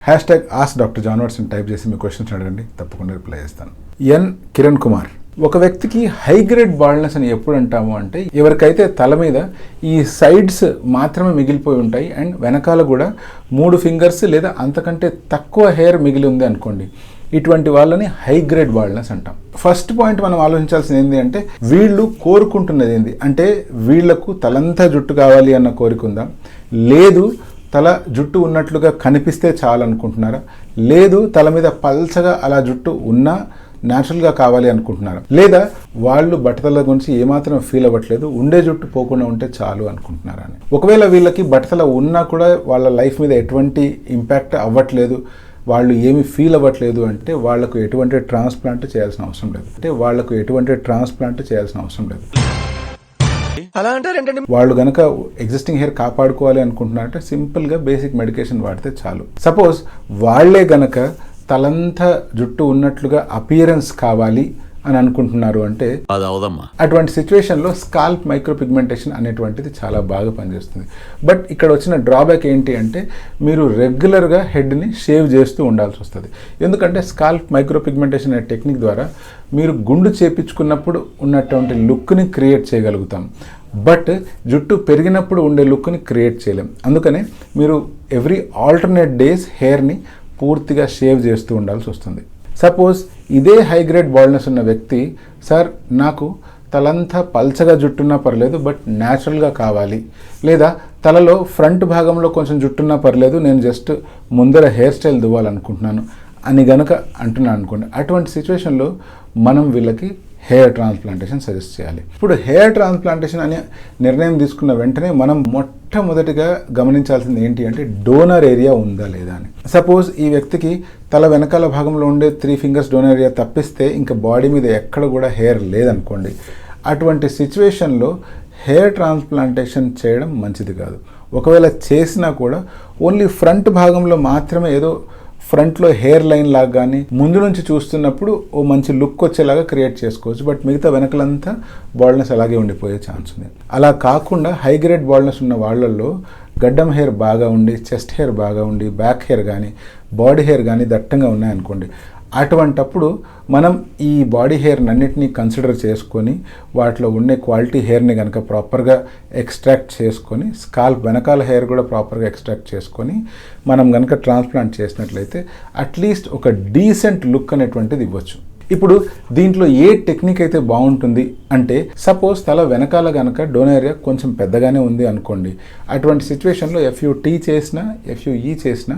Ask doctor John Watson type చేసి మీ questions అడగండి, తప్పకుండా రిప్లై చేస్తాను. ఎన్ కిరణ్ కుమార్, ఒక వ్యక్తికి హై గ్రేడ్ బాల్డ్నెస్ అని ఎప్పుడు అంటాము అంటే, ఎవరికైతే తల మీద ఈ సైడ్స్ మాత్రమే మిగిలిపోయి ఉంటాయి అండ్ వెనకాల కూడా 3 ఫింగర్స్ లేదా అంతకంటే తక్కువ హెయిర్ మిగిలి ఉంది అనుకోండి, ఇటువంటి వాళ్ళని హై గ్రేడ్ బాల్డ్నెస్ అంటాం. ఫస్ట్ పాయింట్ మనం ఆలోచించాల్సింది ఏంటి అంటే, వీళ్ళు కోరుకుంటున్నది ఏంటి అంటే, వీళ్లకు తలంతా జుట్టు కావాలి అన్న కోరిక ఉందా, లేదు తల జుట్టు ఉన్నట్లుగా కనిపిస్తే చాలు అనుకుంటున్నారా, లేదు తల మీద పల్చగా అలా జుట్టు ఉన్నా న్యాచురల్గా కావాలి అనుకుంటున్నారా, లేదా వాళ్ళు బట్టతల గురించి ఏమాత్రం ఫీల్ అవ్వట్లేదు, ఉండే జుట్టు పోకుండా ఉంటే చాలు అనుకుంటున్నారా అని. ఒకవేళ వీళ్ళకి బట్టతల ఉన్నా కూడా వాళ్ళ లైఫ్ మీద ఎటువంటి ఇంపాక్ట్ అవ్వట్లేదు, వాళ్ళు ఏమి ఫీల్ అవ్వట్లేదు అంటే, వాళ్లకు ఎటువంటి ట్రాన్స్ప్లాంట్ చేయాల్సిన అవసరం లేదు. అలా అంటారేంటండి? వాళ్ళు గనక ఎగ్జిస్టింగ్ హెయిర్ కాపాడుకోవాలి అనుకుంటున్నారంటే సింపుల్గా బేసిక్ మెడికేషన్ వాడితే చాలు. సపోజ్ వాళ్లే గనక తలంతా జుట్టు ఉన్నట్లుగా అపియరెన్స్ కావాలి అని అనుకుంటున్నారు అంటే, అటువంటి సిచ్యువేషన్లో స్కాల్ప్ మైక్రోపిగ్మెంటేషన్ అనేటువంటిది చాలా బాగా పనిచేస్తుంది. బట్ ఇక్కడ వచ్చిన డ్రాబ్యాక్ ఏంటి అంటే, మీరు రెగ్యులర్గా హెడ్ని షేవ్ చేస్తూ ఉండాల్సి వస్తుంది. ఎందుకంటే స్కాల్ప్ మైక్రోపిగ్మెంటేషన్ అనే టెక్నిక్ ద్వారా మీరు గుండు చేపించుకున్నప్పుడు ఉన్నటువంటి లుక్ని క్రియేట్ చేయగలుగుతాం, బట్ జుట్టు పెరిగినప్పుడు ఉండే లుక్ని క్రియేట్ చేయలేం. అందుకనే మీరు ఎవ్రీ ఆల్టర్నేట్ డేస్ హెయిర్ని పూర్తిగా షేవ్ చేస్తూ ఉండాల్సి వస్తుంది. సపోజ్ ఇదే హై గ్రేడ్ బాల్డ్నెస్ ఉన్న వ్యక్తి, సార్ నాకు తలంతా పల్చగా జుట్టున్నా పర్లేదు బట్ న్యాచురల్గా కావాలి, లేదా తలలో ఫ్రంట్ భాగంలో కొంచెం జుట్టున్నా పర్లేదు, నేను జస్ట్ ముందర హెయిర్ స్టైల్ దువ్వాలనుకుంటున్నాను అని గనక అంటున్నాను అనుకోండి, అటువంటి సిచ్యువేషన్లో మనం వీళ్ళకి హెయిర్ ట్రాన్స్ప్లాంటేషన్ సజెస్ట్ చేయాలి. ఇప్పుడు హెయిర్ ట్రాన్స్ప్లాంటేషన్ అనే నిర్ణయం తీసుకున్న వెంటనే మనం మొట్టమొదటిగా గమనించాల్సింది ఏంటి అంటే, డోనర్ ఏరియా ఉందా లేదా అని. సపోజ్ ఈ వ్యక్తికి తల వెనకాల భాగంలో ఉండే 3 ఫింగర్స్ డోనర్ ఏరియా తప్పిస్తే ఇంకా బాడీ మీద ఎక్కడ కూడా హెయిర్ లేదనుకోండి, అటువంటి సిచ్యువేషన్లో హెయిర్ ట్రాన్స్ప్లాంటేషన్ చేయడం మంచిది కాదు. ఒకవేళ చేసినా కూడా ఓన్లీ ఫ్రంట్ భాగంలో మాత్రమే, ఏదో ఫ్రంట్లో హెయిర్ లైన్ లాగా కానీ ముందు నుంచి చూస్తున్నప్పుడు ఓ మంచి లుక్ వచ్చేలాగా క్రియేట్ చేసుకోవచ్చు, బట్ మిగతా వెనకలంతా బాల్డ్నెస్ అలాగే ఉండిపోయే ఛాన్స్ ఉంది. అలా కాకుండా హై గ్రేడ్ బాల్డ్నెస్ ఉన్న వాళ్ళల్లో గడ్డం హెయిర్ బాగా ఉండి, చెస్ట్ హెయిర్ బాగా ఉండి, బ్యాక్ హెయిర్ కానీ బాడీ హెయిర్ కానీ దట్టంగా ఉన్నాయనుకోండి, అటువంటప్పుడు మనం ఈ బాడీ హెయిర్ అన్నిటినీ కన్సిడర్ చేసుకొని వాటిలో ఉండే క్వాలిటీ హెయిర్ని కనుక ప్రాపర్గా ఎక్స్ట్రాక్ట్ చేసుకొని, స్కాల్ప్ వెనకాల హెయిర్ కూడా ప్రాపర్గా ఎక్స్ట్రాక్ట్ చేసుకొని మనం కనుక ట్రాన్స్ప్లాంట్ చేసినట్లయితే అట్లీస్ట్ ఒక డీసెంట్ లుక్ అనేటువంటిది ఇవ్వచ్చు. ఇప్పుడు దీంట్లో ఏ టెక్నిక్ అయితే బాగుంటుంది అంటే, సపోజ్ తల వెనకాల కనుక డోనర్ ఏరియా కొంచెం పెద్దగానే ఉంది అనుకోండి, అటువంటి సిచ్యువేషన్లో FUT చేసినా FUE చేసినా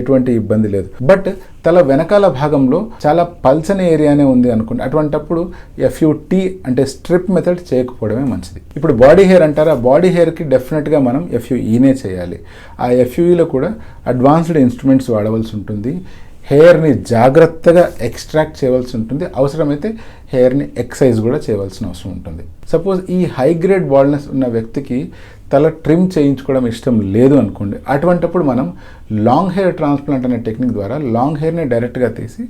ఎటువంటి ఇబ్బంది లేదు. బట్ తల వెనకాల భాగంలో చాలా పల్చని ఏరియానే ఉంది అనుకోండి, అటువంటప్పుడు FUT అంటే స్ట్రిప్ మెథడ్ చేయకపోవడమే మంచిది. ఇప్పుడు బాడీ హెయిర్ అంటారా, బాడీ హెయిర్కి డెఫినెట్గా మనం FUEనే చేయాలి. ఆ FUEలో కూడా అడ్వాన్స్డ్ ఇన్స్ట్రుమెంట్స్ వాడవలసి ఉంటుంది, హెయిర్ని జాగ్రత్తగా ఎక్స్ట్రాక్ట్ చేయవలసి ఉంటుంది, అవసరమైతే హెయిర్ని ఎక్సైజ్ కూడా చేయవలసిన అవసరం ఉంటుంది. సపోజ్ ఈ హై గ్రేడ్ బాల్డ్నెస్ ఉన్న వ్యక్తికి తల ట్రిమ్ చేయించుకోవడం ఇష్టం లేదు అనుకోండి, అటువంటప్పుడు మనం లాంగ్ హెయిర్ ట్రాన్స్ప్లాంట్ అనే టెక్నిక్ ద్వారా లాంగ్ హెయిర్ని డైరెక్ట్గా తీసి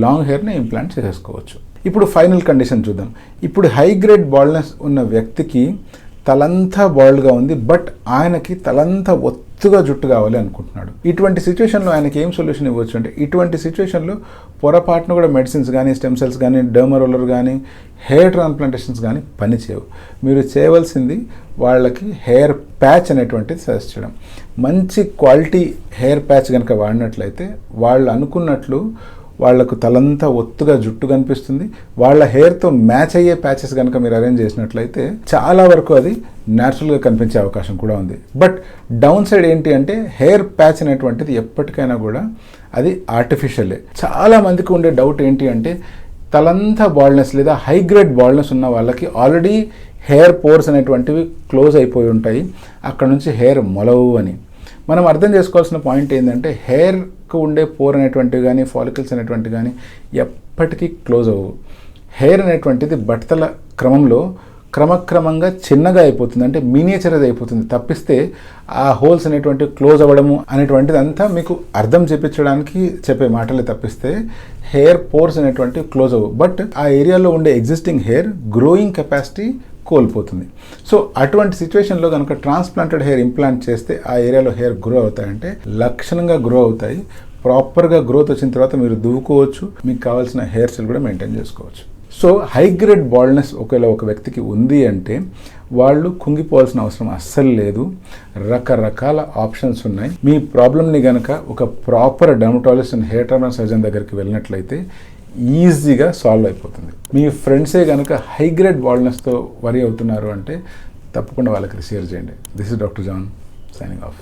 లాంగ్ హెయిర్ని ఇంప్లాంట్ చేసేసుకోవచ్చు. ఇప్పుడు ఫైనల్ కండిషన్ చూద్దాం. ఇప్పుడు హై గ్రేడ్ బాల్డ్నెస్ ఉన్న వ్యక్తికి తలంతా బాల్డ్గా ఉంది, బట్ ఆయనకి తలంతా ఒత్తుగా జుట్టు కావాలి అనుకుంటున్నాడు. ఇటువంటి సిచ్యువేషన్లో ఆయనకి ఏం సొల్యూషన్ ఇవ్వచ్చు అంటే, ఇటువంటి సిచ్యువేషన్లో పొరపాటును కూడా మెడిసిన్స్ కానీ, స్టెమ్ సెల్స్ కానీ, డర్మా రోలర్ కానీ, హెయిర్ ట్రాన్స్ప్లాంటేషన్స్ కానీ పని చేయవు. మీరు చేయవలసింది వాళ్ళకి హెయిర్ ప్యాచ్ అనేటువంటిది సజెస్ట్ చేయడం. మంచి క్వాలిటీ హెయిర్ ప్యాచ్ కనుక వాడినట్లయితే వాళ్ళు అనుకున్నట్లు వాళ్లకు తలంతా ఒత్తుగా జుట్టు కనిపిస్తుంది. వాళ్ళ హెయిర్తో మ్యాచ్ అయ్యే ప్యాచెస్ కనుక మీరు అరేంజ్ చేసినట్లయితే చాలా వరకు అది న్యాచురల్గా కనిపించే అవకాశం కూడా ఉంది. బట్ డౌన్ సైడ్ ఏంటి అంటే, హెయిర్ ప్యాచ్ అనేటువంటిది ఎప్పటికైనా కూడా అది ఆర్టిఫిషియలే. చాలా మందికి ఉండే డౌట్ ఏంటి అంటే, తలంతా బాల్డ్నెస్ లేదా హై గ్రేడ్ బాల్డ్నెస్ ఉన్న వాళ్ళకి ఆల్రెడీ హెయిర్ పోర్స్ అనేటువంటివి క్లోజ్ అయిపోయి ఉంటాయి, అక్కడ నుంచి హెయిర్ మొలవు అని. మనం అర్థం చేసుకోవాల్సిన పాయింట్ ఏంటంటే, హెయిర్కు ఉండే పోర్ అనేటువంటివి కానీ, ఫాలికల్స్ అనేటువంటివి కానీ ఎప్పటికీ క్లోజ్ అవ్వవు. హెయిర్ అనేటువంటిది బట్టతల క్రమంలో క్రమక్రమంగా చిన్నగా అయిపోతుంది, అంటే మినియేచరైజ్ అయిపోతుంది తప్పిస్తే ఆ హోల్స్ అనేటువంటివి క్లోజ్ అవ్వడము అనేటువంటిది అంతా మీకు అర్థం చెప్పించడానికి చెప్పే మాటలే తప్పిస్తే హెయిర్ పోర్స్ అనేటువంటివి క్లోజ్ అవ్వవు. బట్ ఆ ఏరియాలో ఉండే ఎగ్జిస్టింగ్ హెయిర్ గ్రోయింగ్ కెపాసిటీ కోల్పోతుంది. సో అటువంటి సిచ్యువేషన్లో కనుక ట్రాన్స్ప్లాంటెడ్ హెయిర్ ఇంప్లాంట్ చేస్తే ఆ ఏరియాలో హెయిర్ గ్రో అవుతాయంటే లక్షణంగా గ్రో అవుతాయి, ప్రాపర్గా గ్రోత్ వచ్చిన తర్వాత మీరు దువ్వుకోవచ్చు, మీకు కావాల్సిన హెయిర్ స్టైల్ కూడా మెయింటైన్ చేసుకోవచ్చు. సో హై గ్రేడ్ బాల్డ్నెస్ ఒకవేళ ఒక వ్యక్తికి ఉంది అంటే వాళ్ళు కుంగిపోవాల్సిన అవసరం అస్సలు లేదు. రకరకాల ఆప్షన్స్ ఉన్నాయి. మీ ప్రాబ్లమ్ని కనుక ఒక proper dermatologist and hair transplant surgeon దగ్గరికి వెళ్ళినట్లయితే ఈజీగా సాల్వ్ అయిపోతుంది. మీ ఫ్రెండ్సే కనుక హై గ్రేడ్ బాల్డ్నెస్తో వరీ అవుతున్నారు అంటే తప్పకుండా వాళ్ళకి షేర్ చేయండి. This is doctor John signing of.